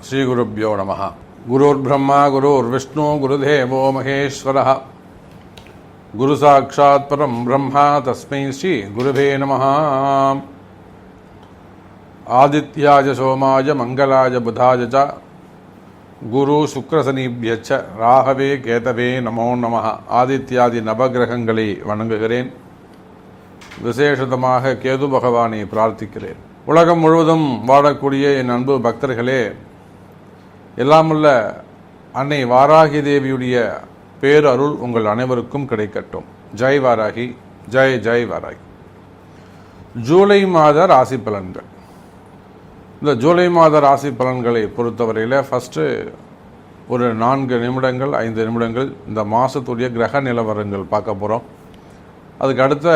ஸ்ரீகுருப்யோ நமஹ. குருர் பிரம்மா குருர் விஷ்ணு குருதேவோ மகேஸ்வரः. குரு சாட்சாத் பரம் பிரம்மா தஸ்மை ஸ்ரீ குருவே நமஹ. ஆதித்யாய சோமாய மங்களாய புதாய ச குரு சுக்ரசனிபியச்ச ராகவே கேதவே நமோ நமஹ. ஆதித்யாதி நவகிரகங்களை வணங்குகிறேன். விசேஷமாக கேது பகவானை பிரார்த்திக்கிறேன். உலகம் முழுவதும் வாழக்கூடிய என் அன்பு பக்தர்களே, எல்லாமுள்ள அன்னை வாராகி தேவியுடைய பேரருள் உங்கள் அனைவருக்கும் கிடைக்கட்டும். ஜெய் வாராகி, ஜெய் ஜெய் வாராகி. ஜூலை மாத ராசி பலன்கள். இந்த ஜூலை மாத ராசி பலன்களை பொறுத்தவரையில் ஃபஸ்ட்டு ஒரு 4 நிமிடங்கள் 5 நிமிடங்கள் இந்த மாதத்துடைய கிரக நிலவரங்கள் பார்க்க போகிறோம். அதுக்கு அடுத்த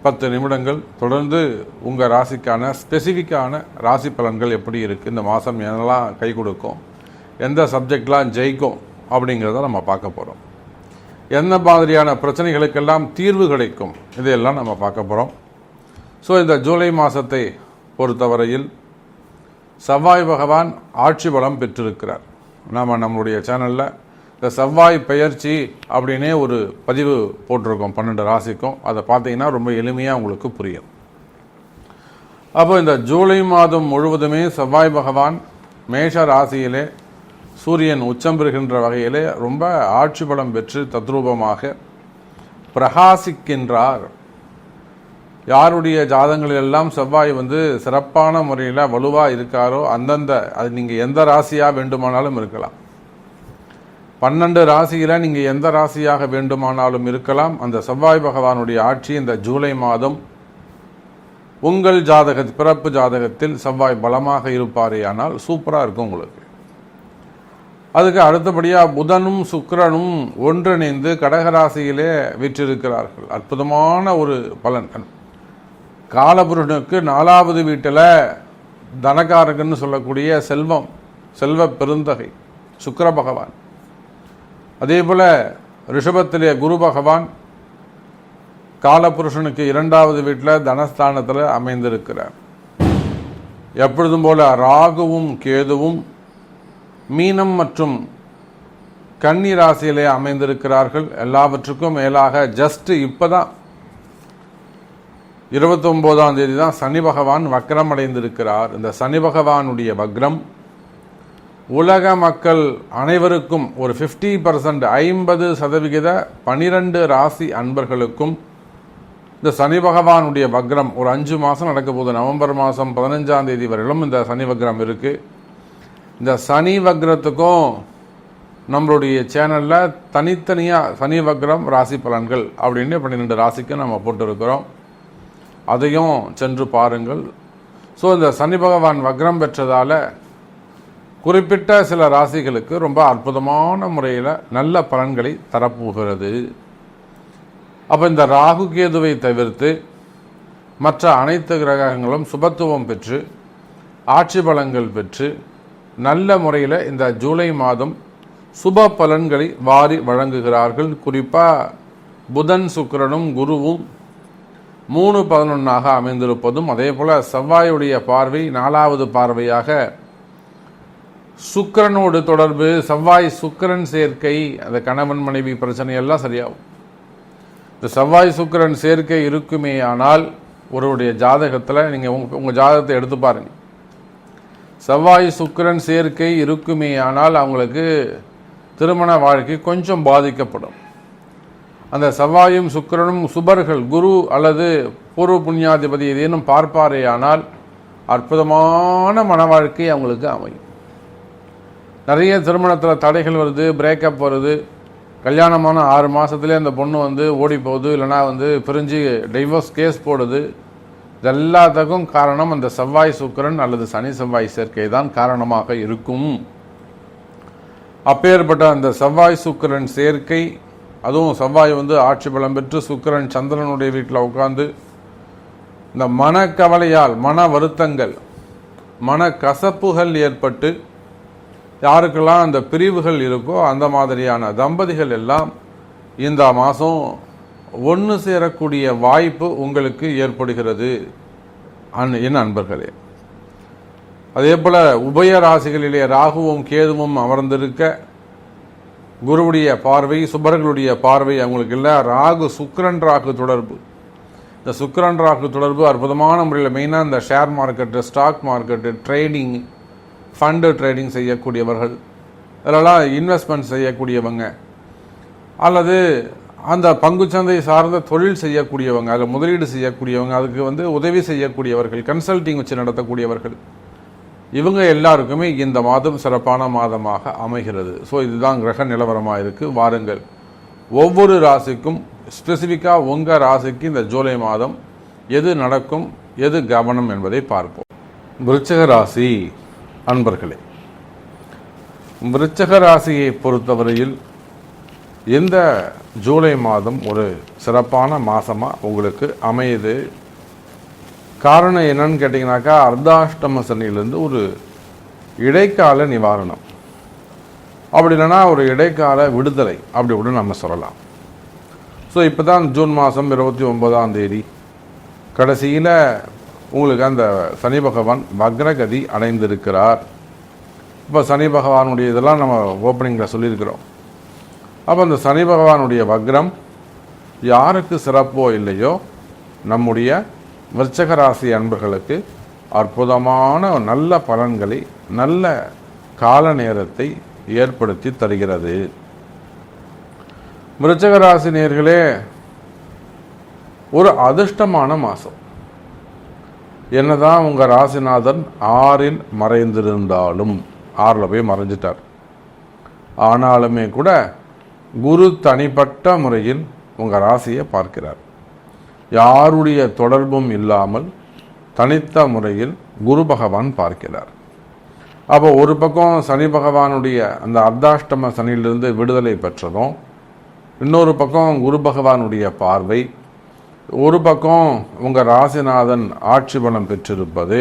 10 நிமிடங்கள் தொடர்ந்து உங்கள் ராசிக்கான ஸ்பெசிஃபிக்கான ராசி பலன்கள் எப்படி இருக்குது, இந்த மாதம் என்னெல்லாம் கை கொடுக்கும், எந்த சப்ஜெக்ட்லாம் ஜெயிக்கும் அப்படிங்கிறத நம்ம பார்க்க போகிறோம். எந்த மாதிரியான பிரச்சனைகளுக்கெல்லாம் தீர்வு கிடைக்கும், இதையெல்லாம் நம்ம பார்க்க போகிறோம். ஸோ இந்த ஜூலை மாதத்தை பொறுத்தவரையில் செவ்வாய் பகவான் ஆட்சி பலம் பெற்றிருக்கிறார். நாம் நம்மளுடைய சேனலில் இந்த செவ்வாய் பெயர்ச்சி அப்படின்னே ஒரு பதிவு போட்டிருக்கோம் 12 ராசிக்கும். அதை பார்த்தீங்கன்னா ரொம்ப எளிமையாக உங்களுக்கு புரியும். அப்போ இந்த ஜூலை மாதம் முழுவதுமே செவ்வாய் பகவான் மேஷ ராசியிலே சூரியன் உச்சம் பெறுகின்ற வகையிலே ரொம்ப ஆட்சி பலம் பெற்று தத்ரூபமாக பிரகாசிக்கின்றார். யாருடைய ஜாதகங்களெல்லாம் செவ்வாய் சிறப்பான முறையில் வலுவாக இருக்காரோ அந்தந்த, அது நீங்கள் எந்த ராசியாக வேண்டுமானாலும் இருக்கலாம், 12 ராசியில் நீங்கள் எந்த ராசியாக வேண்டுமானாலும் இருக்கலாம். அந்த செவ்வாய் பகவானுடைய ஆட்சி இந்த ஜூலை மாதம் உங்கள் பிறப்பு ஜாதகத்தில் செவ்வாய் பலமாக இருப்பாரே ஆனால் சூப்பராக இருக்கும் உங்களுக்கு. அதுக்கு அடுத்தபடியாக புதனும் சுக்கிரனும் ஒன்றிணைந்து கடகராசியிலே வீற்றிருக்கிறார்கள். அற்புதமான ஒரு பலன். காலபுருஷனுக்கு 4வது வீட்டில் தனகாரகன்னு சொல்லக்கூடிய செல்வ பெருந்தகை சுக்கிர பகவான். அதே போல் ரிஷபத்திலே குரு பகவான் காலபுருஷனுக்கு 2வது வீட்டில் தனஸ்தானத்தில் அமைந்திருக்கிறார். எப்பொழுதும் போல ராகுவும் கேதுவும் மீனம் மற்றும் கன்னி ராசியிலே அமைந்திருக்கிறார்கள். எல்லாவற்றுக்கும் மேலாக ஜஸ்ட் இப்போதான் 29ஆம் தேதி தான் சனி பகவான் வக்ரம் அடைந்திருக்கிறார். இந்த சனி பகவானுடைய வக்ரம் உலக மக்கள் அனைவருக்கும் ஒரு 50% 50% 12 ராசி அன்பர்களுக்கும் இந்த சனி பகவானுடைய வக்ரம் ஒரு 5 மாதம் நடக்க போகுது. நவம்பர் மாதம் 15ஆம் தேதி வரையிலும் இந்த சனி வக்ரம் இருக்குது. இந்த சனி வக்ரத்துக்கும் நம்மளுடைய சேனலில் தனித்தனியாக சனி வக்ரம் ராசி பலன்கள் அப்படின்னு 12 ராசிக்கு நம்ம போட்டிருக்கிறோம். அதையும் சென்று பாருங்கள். ஸோ இந்த சனி பகவான் வக்ரம் பெற்றதால் குறிப்பிட்ட சில ராசிகளுக்கு ரொம்ப அற்புதமான முறையில் நல்ல பலன்களை தரப்போகிறது. அப்போ இந்த ராகு கேதுவை தவிர்த்து மற்ற அனைத்து கிரகங்களும் சுபத்துவம் பெற்று ஆட்சி பலன்கள் பெற்று நல்ல முறையில் இந்த ஜூலை மாதம் சுப பலன்களை வாரி வழங்குகிறார்கள். குறிப்பாக புதன் சுக்கிரனும் குருவும் 3-11 அமைந்திருப்பதும், அதே போல் செவ்வாயுடைய பார்வை 4வது பார்வையாக சுக்கிரனோடு தொடர்பு, செவ்வாய் சுக்கிரன் சேர்க்கை, அந்த கணவன் மனைவி பிரச்சனையெல்லாம் சரியாகும். இந்த செவ்வாய் சுக்கிரன் சேர்க்கை இருக்குமே ஆனால் ஒருவருடைய ஜாதகத்தில் நீங்கள் உங்கள் ஜாதகத்தை எடுத்து பாருங்கள். செவ்வாய் சுக்கிரன் சேர்க்கை இருக்குமே ஆனால் அவங்களுக்கு திருமண வாழ்க்கை கொஞ்சம் பாதிக்கப்படும். அந்த செவ்வாயும் சுக்கிரனும் சுபர்கள், குரு அல்லது பூர்வ புண்ணியாதிபதி ஏதேனும் பார்ப்பாரே ஆனால் அற்புதமான மன வாழ்க்கை அவங்களுக்கு அமையும். நிறைய திருமணத்தில் தடைகள் வருது, பிரேக்கப் வருது, கல்யாணமான 6 மாதத்துலேயே அந்த பொண்ணு ஓடி போகுது, இல்லைனா பிரிஞ்சு டைவர்ஸ் கேஸ் போடுது. இதெல்லாத்துக்கும் காரணம் அந்த செவ்வாய் சுக்கிரன் அல்லது சனி செவ்வாய் சேர்க்கை தான் காரணமாக இருக்கும். அப்பேற்பட்ட அந்த செவ்வாய் சுக்கிரன் சேர்க்கை, அதுவும் செவ்வாய் ஆட்சி பலம் பெற்று சுக்கிரன் சந்திரனுடைய வீட்டில் உட்கார்ந்து இந்த மனக்கவலையால் மன வருத்தங்கள் மன கசப்புகள் ஏற்பட்டு யாருக்கெல்லாம் அந்த பிரிவுகள் இருக்கோ அந்த மாதிரியான தம்பதிகள் எல்லாம் இந்த மாதம் ஒன்று சேரக்கூடிய வாய்ப்பு உங்களுக்கு ஏற்படுகிறது என் அன்பர்களே. அதே போல உபய ராசிகளிலே ராகுவும் கேதுவும் அமர்ந்திருக்க குருவுடைய பார்வை, சுபர்களுடைய பார்வை அவங்களுக்கு இல்லை. ராகு சுக்கிரன் ராகு தொடர்பு, இந்த சுக்கிரன் ராகு தொடர்பு அற்புதமான முறையில் மெயினாக இந்த share market, stock market, trading, fund trading செய்யக்கூடியவர்கள், அதெல்லாம் இன்வெஸ்ட்மெண்ட் செய்யக்கூடியவங்க, அல்லது அந்த பங்குச்சந்தை சார்ந்த தொழில் செய்யக்கூடியவங்க, அதில் முதலீடு செய்யக்கூடியவங்க, அதுக்கு உதவி செய்யக்கூடியவர்கள், கன்சல்டிங் வச்சு நடத்தக்கூடியவர்கள், இவங்க எல்லாருக்குமே இந்த மாதம் சிறப்பான மாதமாக அமைகிறது. ஸோ இதுதான் கிரக நிலவரமாக இருக்குது. வாருங்கள், ஒவ்வொரு ராசிக்கும் ஸ்பெசிஃபிக்காக உங்கள் ராசிக்கு இந்த ஜூலை மாதம் எது நடக்கும், எது கவனம் என்பதை பார்ப்போம். விருச்சிக ராசி அன்பர்களே, விருச்சிக ராசியை பொறுத்தவரையில் இந்த ஜூலை மாதம் ஒரு சிறப்பான மாதமாக உங்களுக்கு அமையுது. காரணம் என்னன்னு கேட்டிங்கனாக்கா, அர்த்தாஷ்டம சனியிலேருந்து ஒரு இடைக்கால நிவாரணம், அப்படி இல்லைன்னா ஒரு இடைக்கால விடுதலை அப்படி கூட நம்ம சொல்லலாம். ஸோ இப்போ தான் ஜூன் மாதம் 29ஆம் தேதி கடைசியில் உங்களுக்கு அந்த சனி பகவான் வக்ரகதி அடைந்திருக்கிறார். இப்போ சனி பகவானுடைய இதெல்லாம் நம்ம ஓப்பனிங்கில் சொல்லியிருக்கிறோம். அப்போ அந்த சனி பகவானுடைய வக்ரம் யாருக்கு சிறப்போ இல்லையோ, நம்முடைய விருச்சிக ராசி அன்பர்களுக்கு அற்புதமான நல்ல பலன்களை, நல்ல கால நேரத்தை ஏற்படுத்தி தருகிறது. விருச்சிக ராசி நேயர்களே, ஒரு அதிர்ஷ்டமான மாதம். என்னதான் உங்கள் ராசிநாதன் 6இல் மறைந்திருந்தாலும், 6ல் போய் மறைஞ்சிட்டார், ஆனாலுமே கூட குரு தனிப்பட்ட முறையில் உங்கள் ராசியை பார்க்கிறார். யாருடைய தொடர்பும் இல்லாமல் தனித்த முறையில் குரு பகவான் பார்க்கிறார். அப்போ ஒரு பக்கம் சனி பகவானுடைய அந்த அர்த்தாஷ்டம சனியிலிருந்து விடுதலை பெற்றதும், இன்னொரு பக்கம் குரு பகவானுடைய பார்வை, ஒரு பக்கம் உங்கள் ராசிநாதன் ஆட்சி பலம் பெற்றிருப்பது,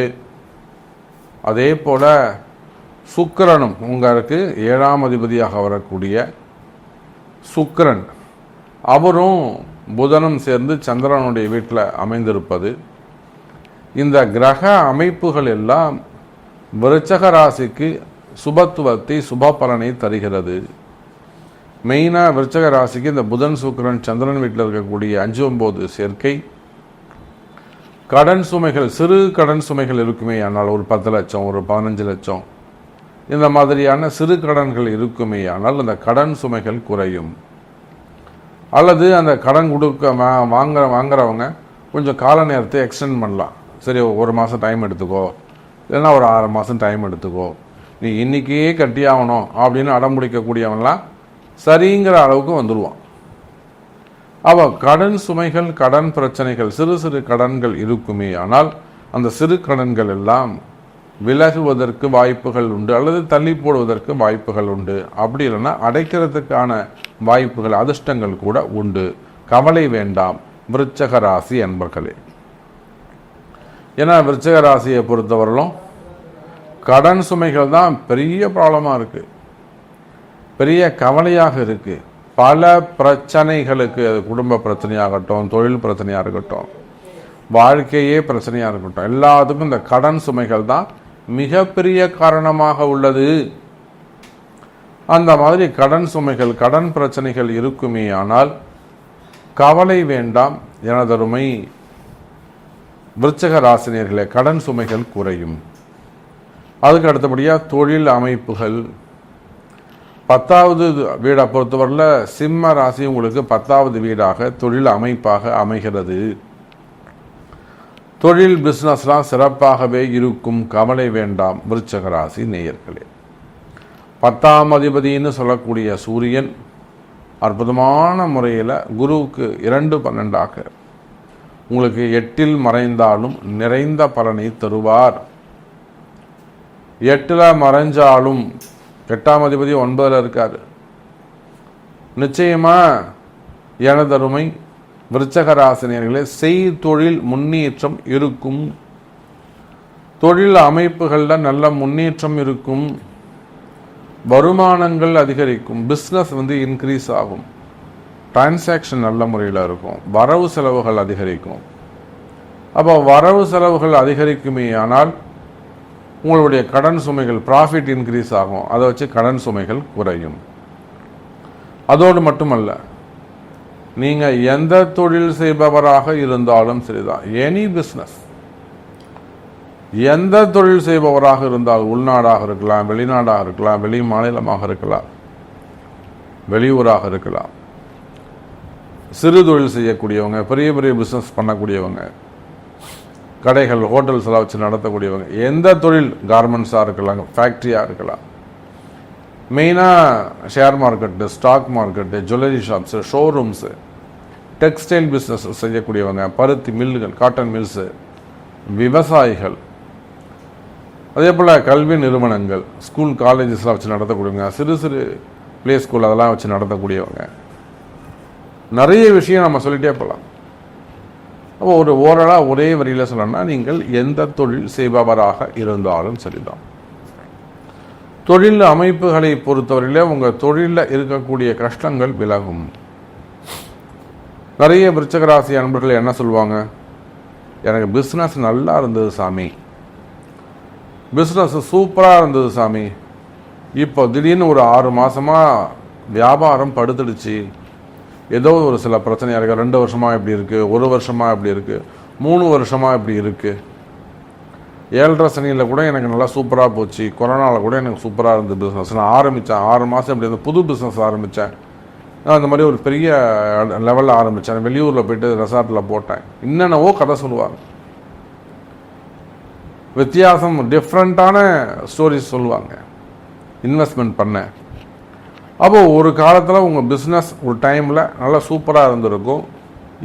அதே போல சுக்கிரனும் உங்களுக்கு 7ஆம் அதிபதியாக வரக்கூடிய சுக்கிரன், அவரும் புதனும் சேர்ந்து சந்திரனுடைய வீட்டில் அமைந்திருப்பது, இந்த கிரக அமைப்புகள் எல்லாம் விருச்சிக ராசிக்கு சுபத்துவத்தை, சுப பலனை தருகிறது. மெயினாக விருச்சிக ராசிக்கு இந்த புதன் சுக்கிரன் சந்திரன் வீட்டில் இருக்கக்கூடிய 5, 9 சேர்க்கை, கடன் சுமைகள், சிறு கடன் சுமைகள் இருக்குமே ஆனால், ஒரு 10 லட்சம், ஒரு 15 லட்சம், இந்த மாதிரியான சிறு கடன்கள் இருக்குமே ஆனால் அந்த கடன் சுமைகள் குறையும். அல்லது அந்த கடன் கொடுக்க வாங்குறவங்க கொஞ்சம் கால நேரத்தை எக்ஸ்டெண்ட் பண்ணலாம். சரி, 1 மாதம் டைம் எடுத்துக்கோ, இல்லைன்னா ஒரு 6 மாதம் டைம் எடுத்துக்கோ, நீ இன்றைக்கே கட்டியாகணும் அப்படின்னு அடம்பிடிக்கக்கூடியவன்லாம் சரிங்கிற அளவுக்கு வந்துடுவான். அப்போ கடன் சுமைகள், கடன் பிரச்சனைகள், சிறு சிறு கடன்கள் இருக்குமே ஆனால் அந்த சிறு கடன்கள் எல்லாம் விலகுவதற்கு வாய்ப்புகள் உண்டு, அல்லது தள்ளி போடுவதற்கு வாய்ப்புகள் உண்டு. அப்படி இல்லைன்னா அடைக்கிறதுக்கான வாய்ப்புகள், அதிர்ஷ்டங்கள் கூட உண்டு. கவலை வேண்டாம் விருச்சிக ராசி அன்பர்களே. ஏன்னா விருச்சிக ராசியை பொறுத்தவரையிலும் கடன் சுமைகள் தான் பெரிய ப்ராப்ளமாக இருக்குது, பெரிய கவலையாக இருக்குது. பல பிரச்சனைகளுக்கு, அது குடும்ப பிரச்சனையாகட்டும், தொழில் பிரச்சனையாக இருக்கட்டும், வாழ்க்கையே பிரச்சனையாக இருக்கட்டும், எல்லாத்துக்கும் இந்த கடன் சுமைகள் தான் மிகப்பெரிய காரணமாக உள்ளது. அந்த மாதிரி கடன் சுமைகள், கடன் பிரச்சனைகள் இருக்குமே ஆனால் கவலை வேண்டாம் எனதருமை விருச்சிக ராசினியர்களே, கடன் சுமைகள் குறையும். அதுக்கு அடுத்தபடியாக தொழில் அமைப்புகள், 10வது வீடை பொறுத்தவரையில் சிம்ம ராசி உங்களுக்கு 10வது வீடாக தொழில் அமைப்பாக அமைகிறது. தொழில் பிஸ்னஸ்லாம் சிறப்பாகவே இருக்கும், கவலை வேண்டாம் விருச்சிக ராசி நேயர்களே. 10ஆம் அதிபதினு சொல்லக்கூடிய சூரியன் அற்புதமான முறையில் குருவுக்கு 2-12ஆக உங்களுக்கு 8இல் மறைந்தாலும் நிறைந்த பலனை தருவார். 8ல் மறைஞ்சாலும் 8ஆம் அதிபதி 9ல் இருக்காரு. நிச்சயமா எனதருமை விருச்சிக ராசினியர்களே, செய்தொழில் முன்னேற்றம் இருக்கும், தொழில் அமைப்புகளில் நல்ல முன்னேற்றம் இருக்கும், வருமானங்கள் அதிகரிக்கும், பிஸ்னஸ் இன்க்ரீஸ் ஆகும், டிரான்சாக்ஷன் நல்ல முறையில் இருக்கும், வரவு செலவுகள் அதிகரிக்கும். அப்போ வரவு செலவுகள் அதிகரிக்குமே ஆனால் உங்களுடைய கடன் சுமைகள் ப்ராஃபிட் இன்க்ரீஸ் ஆகும். அதை வச்சு கடன் சுமைகள் குறையும். அதோடு மட்டுமல்ல, நீங்கள் எந்த தொழில் செய்பவராக இருந்தாலும் சரிதான், எனி பிஸ்னஸ், எந்த தொழில் செய்பவராக இருந்தால், உள்நாடாக இருக்கலாம், வெளிநாடாக இருக்கலாம், வெளி மாநிலமாக இருக்கலாம், வெளியூராக இருக்கலாம், சிறு தொழில் செய்யக்கூடியவங்க, பெரிய பெரிய பிஸ்னஸ் பண்ணக்கூடியவங்க, கடைகள் ஹோட்டல்ஸ் எல்லாம் வச்சு நடத்தக்கூடியவங்க, எந்த தொழில், கார்மெண்ட்ஸாக இருக்கலாம், ஃபேக்ட்ரியாக இருக்கலாம், மெயினாக share market, stock market, jewellery shops, showrooms, textile business செய்யக்கூடியவங்க, பருத்தி மில்லுகள், காட்டன் மில்ஸு, விவசாயிகள், அதே போல் கல்வி நிறுவனங்கள், ஸ்கூல் காலேஜஸ்லாம் வச்சு நடத்தக்கூடியவங்க, சிறு சிறு பிளே ஸ்கூல் அதெல்லாம் வச்சு நடத்தக்கூடியவங்க, நிறைய விஷயம் நம்ம சொல்லிகிட்டே போகலாம். அப்போ ஒரு ஓரளவு ஒரே வரியில் சொல்லணும்னா, நீங்கள் எந்த தொழில் செய்பவராக இருந்தாலும் சரிதான். தொழில் அமைப்புகளை பொறுத்தவரையிலே உங்கள் தொழிலில் இருக்கக்கூடிய கஷ்டங்கள் விலகும். நிறைய விருச்சிக ராசி அன்பர்கள் என்ன சொல்லுவாங்க, எனக்கு பிஸ்னஸ் நல்லா இருந்தது சாமி, பிஸ்னஸ் சூப்பராக இருந்தது சாமி, இப்போ திடீர்னு ஒரு 6 மாதமாக வியாபாரம் படுத்துடுச்சு, ஏதோ ஒரு சில பிரச்சனையாக இருக்குது, 2 வருஷமாக இப்படி இருக்குது, 1 வருஷமாக இப்படி இருக்குது, 3 வருஷமாக இப்படி இருக்குது, 7.5 சனியில் கூட எனக்கு நல்லா சூப்பராக போச்சு, கொரோனாவில் கூட எனக்கு சூப்பராக இருந்தது பிஸ்னஸ், நான் ஆரம்பித்தேன் 6 மாதம் இப்படி இருந்த புது பிஸ்னஸ் ஆரம்பித்தேன், நான் இந்த மாதிரி ஒரு பெரிய லெவலில் ஆரம்பித்தேன், வெளியூரில் போயிட்டு ரெசார்ட்டில் போட்டேன், என்னென்னவோ கதை சொல்லுவாங்க, வித்தியாசம் டிஃப்ரெண்ட்டான ஸ்டோரிஸ் சொல்லுவாங்க, இன்வெஸ்ட்மெண்ட் பண்ணேன். அப்போது ஒரு காலத்தில் உங்கள் பிஸ்னஸ் ஒரு டைமில் நல்லா சூப்பராக இருந்திருக்கும்,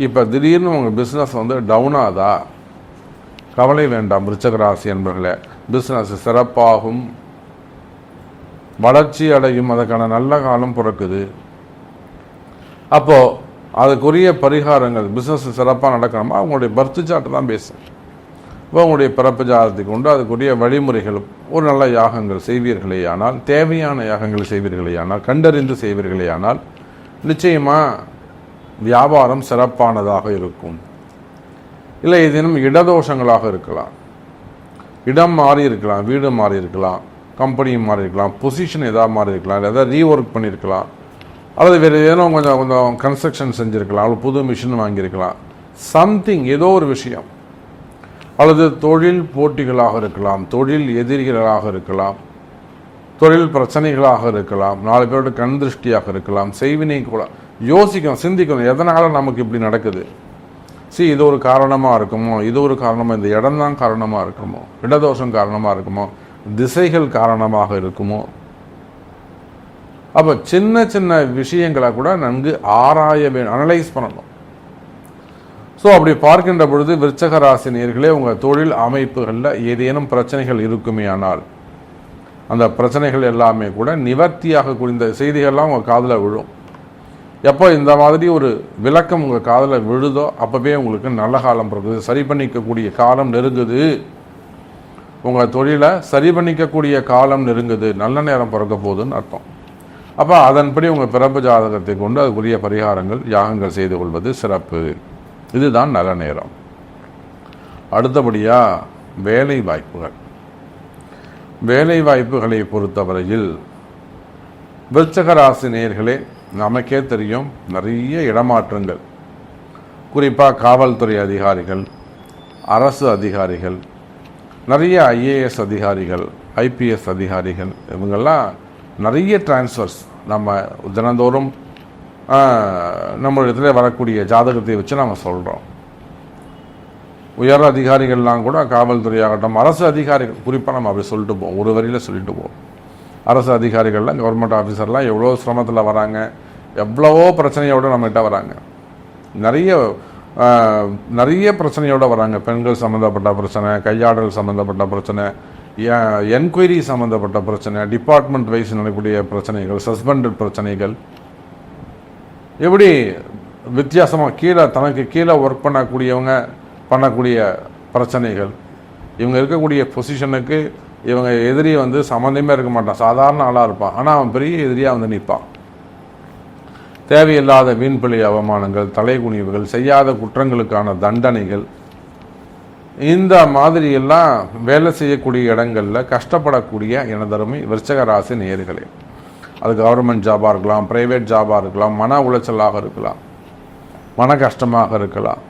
இப்போ திடீர்னு உங்கள் பிஸ்னஸ் வந்து டவுன் ஆகுதா, கவலை வேண்டாம் விருச்சிக ராசி என்பர்களே, பிஸ்னஸ் சிறப்பாகும், வளர்ச்சி அடையும், அதுக்கான நல்ல காலம் பிறக்குது. அப்போது அதுக்குரிய பரிகாரங்கள், பிஸ்னஸ் சிறப்பாக நடக்கணுமா அவங்களுடைய பர்த் சார்ட்டு தான் பேசும். இப்போ உங்களுடைய பிறப்பு ஜாதகத்தை கொண்டு அதுக்குரிய வழிமுறைகள், ஒரு நல்ல யாகங்கள் செய்வீர்களே ஆனால், தேவையான யாகங்கள் செய்வீர்களே ஆனால், கண்டறிந்து செய்வீர்களே ஆனால், நிச்சயமாக வியாபாரம் சிறப்பானதாக இருக்கும். இல்லை ஏதேனும் இடதோஷங்களாக இருக்கலாம், இடம் மாறி இருக்கலாம், வீடு மாறி இருக்கலாம், கம்பெனி மாறி இருக்கலாம், பொசிஷன் எதாவது மாறி இருக்கலாம், இல்லை எதாவது ரீஒர்க் பண்ணியிருக்கலாம், அல்லது வேறு ஏதோ கொஞ்சம் கன்ஸ்ட்ரக்ஷன் செஞ்சுருக்கலாம், அல்லது புது மிஷின் வாங்கியிருக்கலாம், சம்திங் ஏதோ ஒரு விஷயம், அல்லது தொழில் போட்டிகளாக இருக்கலாம், தொழில் எதிரிகளாக இருக்கலாம், தொழில் பிரச்சனைகளாக இருக்கலாம், 4 பேரோட கண் திருஷ்டியாக இருக்கலாம், செய்வினை கூட யோசிக்கணும், சிந்திக்கணும், எதனால் நமக்கு இப்படி நடக்குது, இது ஒரு காரணமாக இருக்குமோ, இது ஒரு காரணமாக, இந்த இடம் தான் காரணமாக இருக்குமோ, இடதோஷம் காரணமாக இருக்குமோ, திசைகள் காரணமாக இருக்குமோ. அப்போ சின்ன சின்ன விஷயங்களை கூட நன்கு ஆராய வேண்டும், அனலைஸ் பண்ணணும். ஸோ அப்படி பார்க்கின்ற பொழுது விருச்சிக ராசி நேயர்களே, உங்கள் தொழில் அமைப்புகளில் ஏதேனும் பிரச்சனைகள் இருக்குமே ஆனால், அந்த பிரச்சனைகள் எல்லாமே கூட நிவர்த்தியாக கூடிய செய்திகள்லாம் உங்கள் காதில் விழும். எப்போ இந்த மாதிரி ஒரு விளக்கம் உங்கள் காதில் விழுதோ அப்போவே உங்களுக்கு நல்ல காலம் பிறகுது, சரி பண்ணிக்கக்கூடிய காலம் நெருங்குது, உங்கள் தொழிலை சரி பண்ணிக்கக்கூடிய காலம் நெருங்குது, நல்ல நேரம் பிறக்க போகுதுன்னு அர்த்தம். அப்போ அதன்படி உங்கள் பிறப்பு ஜாதகத்தை கொண்டு அதுக்குரிய பரிகாரங்கள் யாகங்கள் செய்து கொள்வது சிறப்பு. இதுதான் நல்ல நேரம். அடுத்தபடியாக வேலை வாய்ப்புகள். வேலை வாய்ப்புகளை பொறுத்தவரையில் விருச்சிக ராசி நேயர்களே, நமக்கே தெரியும் நிறைய இடமாற்றங்கள், குறிப்பாக காவல்துறை அதிகாரிகள், அரசு அதிகாரிகள், நிறைய IAS அதிகாரிகள், IPS அதிகாரிகள், இவங்கெல்லாம் நிறைய டிரான்ஸ்ஃபர்ஸ் நம்ம தினந்தோறும் நம்ம இடத்துல வரக்கூடிய ஜாதகத்தை வச்சு நம்ம சொல்கிறோம். உயர் அதிகாரிகள்லாம் கூட காவல்துறையாகட்டும், அரசு அதிகாரிகள் குறிப்பாக நம்ம அப்படி சொல்லிட்டு போவோம், ஒரு வரியில் சொல்லிட்டு போவோம். அரசு அதிகாரிகள்லாம், கவர்மெண்ட் ஆஃபீஸர்லாம் எவ்வளோ சிரமத்தில் வராங்க, எவ்வளவோ பிரச்சனையோடு நம்மகிட்ட வராங்க, நிறைய பிரச்சனையோடு வராங்க. பெண்கள் சம்மந்தப்பட்ட பிரச்சனை, கையாடல் சம்மந்தப்பட்ட பிரச்சனை, என்கொயரி சம்மந்தப்பட்ட பிரச்சனை, டிபார்ட்மெண்ட் வைஸ் நடக்கக்கூடிய பிரச்சனைகள், சஸ்பெண்டட் பிரச்சனைகள், எப்படி வித்தியாசமாக தனக்கு கீழே ஒர்க் பண்ணக்கூடியவங்க பண்ணக்கூடிய பிரச்சனைகள், இவங்க இருக்கக்கூடிய பொசிஷனுக்கு இவங்க எதிரி சம்மந்தமே இருக்க மாட்டான், சாதாரண ஆளாக இருப்பான், ஆனால் அவன் பெரிய எதிரியாக நிற்பான். தேவையில்லாத வீண்பிழை அவமானங்கள், தலைகுனிவுகள், செய்யாத குற்றங்களுக்கான தண்டனைகள், இந்த மாதிரி எல்லாம் வேலை செய்யக்கூடிய இடங்களில் கஷ்டப்படக்கூடிய எனதருமை விருச்சிக ராசி நேயர்களே, அது கவர்மெண்ட் ஜாபாக இருக்கலாம், ப்ரைவேட் ஜாபாக இருக்கலாம், மன உளைச்சலாக இருக்கலாம், மன கஷ்டமாக இருக்கலாம்,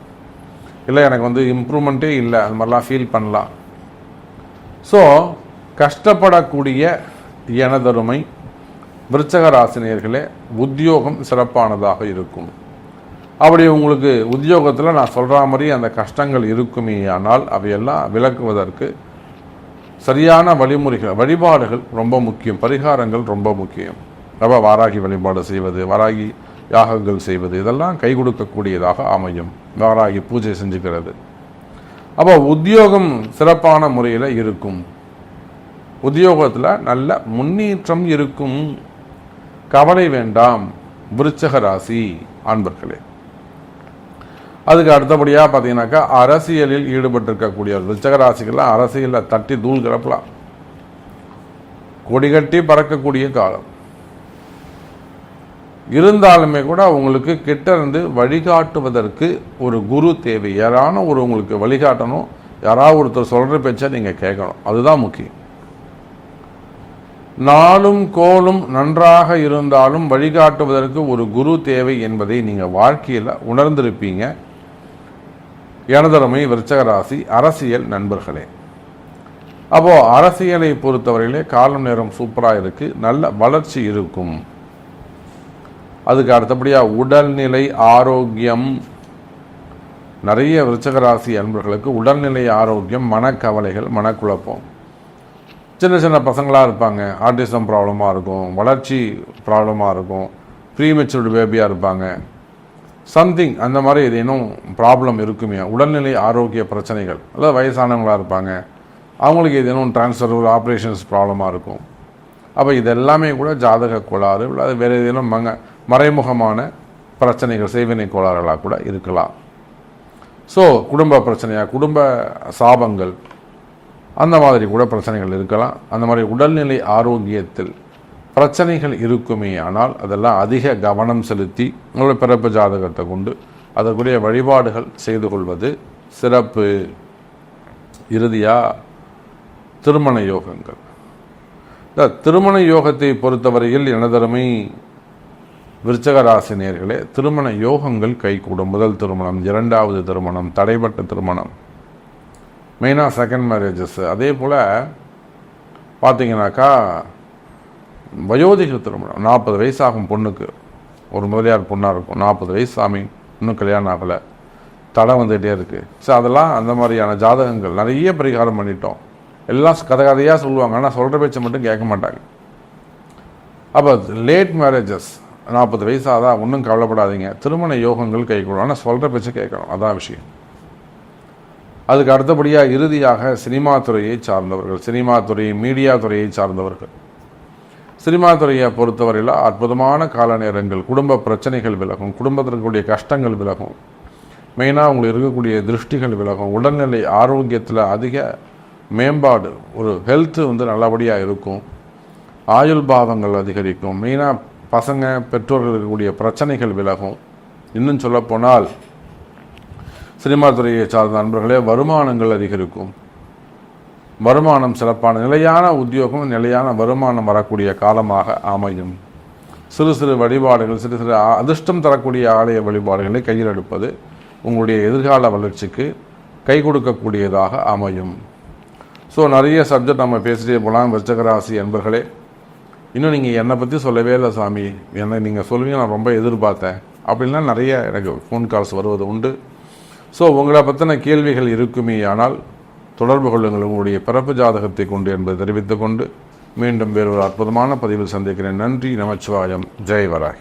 இல்லை எனக்கு இம்ப்ரூவ்மெண்ட்டே இல்லை அது மாதிரிலாம் ஃபீல் பண்ணலாம். ஸோ கஷ்டப்படக்கூடிய எனதருமை விருச்சிக ராசி நேயர்களே, உத்தியோகம் சிறப்பானதாக இருக்கும். அப்படி உங்களுக்கு உத்தியோகத்தில் நான் சொல்கிற மாதிரி அந்த கஷ்டங்கள் இருக்குமே ஆனால் அவையெல்லாம் விலக்குவதற்கு சரியான வழிபாடுகள் ரொம்ப முக்கியம், பரிகாரங்கள் ரொம்ப முக்கியம். அப்போ வாராகி வழிபாடு செய்வது, வாராகி யாகங்கள் செய்வது இதெல்லாம் கை கொடுக்கக்கூடியதாக அமையும். வாராகி பூஜை செஞ்சுக்கிறது. அப்போ உத்தியோகம் சிறப்பான முறையில் இருக்கும். உத்தியோகத்தில் நல்ல முன்னேற்றம் இருக்கும். கவலை வேண்டாம் விருச்சிக ராசி அன்பர்களே. அதுக்கு அடுத்தபடியாக பார்த்தீங்கன்னாக்கா அரசியலில் ஈடுபட்டிருக்கக்கூடிய விருச்சிக ராசிகள்லாம் அரசியலில் தட்டி தூள் கிளப்பலாம், கொடிகட்டி பறக்கக்கூடிய காலம். இருந்தாலுமே கூட உங்களுக்கு கிட்ட இருந்து வழிகாட்டுவதற்கு ஒரு குரு தேவை. யாரான உங்களுக்கு வழிகாட்டணும், யாராவது ஒருத்தர் சொல்கிற பேச்சை நீங்கள் கேட்கணும், அதுதான் முக்கியம். நாளும் கோலும் நன்றாக இருந்தாலும் வழிகாட்டுவதற்கு ஒரு குரு தேவை என்பதை நீங்கள் வாழ்க்கையில் உணர்ந்திருப்பீங்க எனதருமை விருச்சிக ராசி அரசியல் நண்பர்களே. அப்போது அரசியலை பொறுத்தவரையிலே காலம் நேரம் சூப்பராக இருக்குது, நல்ல வளர்ச்சி இருக்கும். அதுக்கு அடுத்தபடியாக உடல்நிலை ஆரோக்கியம். நிறைய விருச்சிக ராசி அன்பர்களுக்கு உடல்நிலை ஆரோக்கியம், மனக்கவலைகள், மனக்குழப்பம். சின்ன சின்ன பசங்களாக இருப்பாங்க, ஆர்டிசம் ப்ராப்ளமாக இருக்கும், வளர்ச்சி ப்ராப்ளமாக இருக்கும், ப்ரீமெச்சூர்டு பேபியாக இருப்பாங்க, சம்திங் அந்த மாதிரி ஏதேனும் ப்ராப்ளம் இருக்குமே. உடல்நிலை ஆரோக்கிய பிரச்சனைகள், அல்லது வயசானவங்களாக இருப்பாங்க, அவங்களுக்கு ஏதேனும் டிரான்ஸ்ஃபர் ஆப்ரேஷன்ஸ் ப்ராப்ளமாக இருக்கும். அப்போ இதெல்லாமே கூட ஜாதக கோளாறு, அது வேறு ஏதேனும் மறைமுகமான பிரச்சனைகள், செய்வினை கோளாறுகளாக கூட இருக்கலாம். ஸோ குடும்ப பிரச்சனையாக, குடும்ப சாபங்கள், அந்த மாதிரி கூட பிரச்சனைகள் இருக்கலாம். அந்த மாதிரி உடல்நிலை ஆரோக்கியத்தில் பிரச்சனைகள் இருக்குமே ஆனால் அதெல்லாம் அதிக கவனம் செலுத்தி உங்களுடைய பிறப்பு ஜாதகத்தை கொண்டு அதற்குரிய வழிபாடுகள் செய்து கொள்வது சிறப்பு. இறுதியாக திருமண யோகங்கள். இந்த திருமண யோகத்தை பொறுத்தவரையில் எனதருமை விருச்சிக ராசி நேயர்களே, திருமண யோகங்கள் கைகூடும். முதல் திருமணம், இரண்டாவது திருமணம், தடைப்பட்ட திருமணம், மெயினாக செகண்ட் மேரேஜஸ். அதே போல் பார்த்தீங்கன்னாக்கா வயோதிக திருமணம், 40 வயசாகும் பொண்ணுக்கு, ஒரு முதலியார் பொண்ணாக இருக்கும், 40 வயசு சாமி இன்னும் கல்யாணம் ஆகலை, தடை வந்துகிட்டே இருக்குது. ஸோ அதெல்லாம் அந்த மாதிரியான ஜாதகங்கள் நிறைய பரிகாரம் பண்ணிட்டோம். எல்லாம் கதையாக சொல்லுவாங்க, ஆனால் சொல்கிற பேச்சை மட்டும் கேட்க மாட்டாங்க. அப்போ லேட் மேரேஜஸ், 40 வயசாதான், ஒன்றும் கவலைப்படாதீங்க, திருமண யோகங்கள் கைகூடும், ஆனால் சொல்கிற பேச்சை கேட்கணும், அதான் விஷயம். அதுக்கு அடுத்தபடியாக இறுதியாக சினிமா துறையை சார்ந்தவர்கள், சினிமா துறை, மீடியா துறையை சார்ந்தவர்கள். சினிமா துறையை பொறுத்தவரையில் அற்புதமான கால நேரங்கள், குடும்ப பிரச்சனைகள் விலகும், குடும்பத்திற்குரிய கஷ்டங்கள் விலகும், மெயினாக உங்களுக்கு இருக்கக்கூடிய திருஷ்டிகள் விலகும், உடல்நிலை ஆரோக்கியத்தில் அதிக மேம்பாடு, ஒரு ஹெல்த்து நல்லபடியாக இருக்கும், ஆயுள் பாவங்கள் அதிகரிக்கும், மெயினாக பசங்க பெற்றோர்கள் இருக்கக்கூடிய பிரச்சனைகள் விலகும். இன்னும் சொல்லப்போனால் சினிமா துறையை சார்ந்த நண்பர்களே, வருமானங்கள் அதிகரிக்கும், வருமானம் சிறப்பான நிலையான உத்தியோகம், நிலையான வருமானம் வரக்கூடிய காலமாக அமையும். சிறு சிறு வழிபாடுகள், சிறு சிறு அதிர்ஷ்டம் தரக்கூடிய ஆலய வழிபாடுகளை கையில் எடுப்பது உங்களுடைய எதிர்கால வளர்ச்சிக்கு கை கொடுக்கக்கூடியதாக அமையும். ஸோ நிறைய சப்ஜெக்ட் நம்ம பேசிட்டே போகலாம். விருச்சிக ராசி என்பர்களே, இன்னும் நீங்கள் என்னை பற்றி சொல்லவே இல்லை சாமி, என்னை நீங்கள் சொல்லுவீங்க, நான் ரொம்ப எதிர்பார்த்தேன் அப்படின்லாம் நிறைய எனக்கு ஃபோன் கால்ஸ் வருவது உண்டு. ஸோ உங்களை பற்றின கேள்விகள் இருக்குமே ஆனால் தொடர்பு கொள்ளுங்கள், உங்களுடைய பிறப்பு ஜாதகத்தை கொண்டு என்பதை தெரிவித்துக் கொண்டு மீண்டும் வேறொரு அற்புதமான பதிவில் சந்திக்கிறேன். நன்றி, நமச்சிவாயம், ஜெய் வராய்.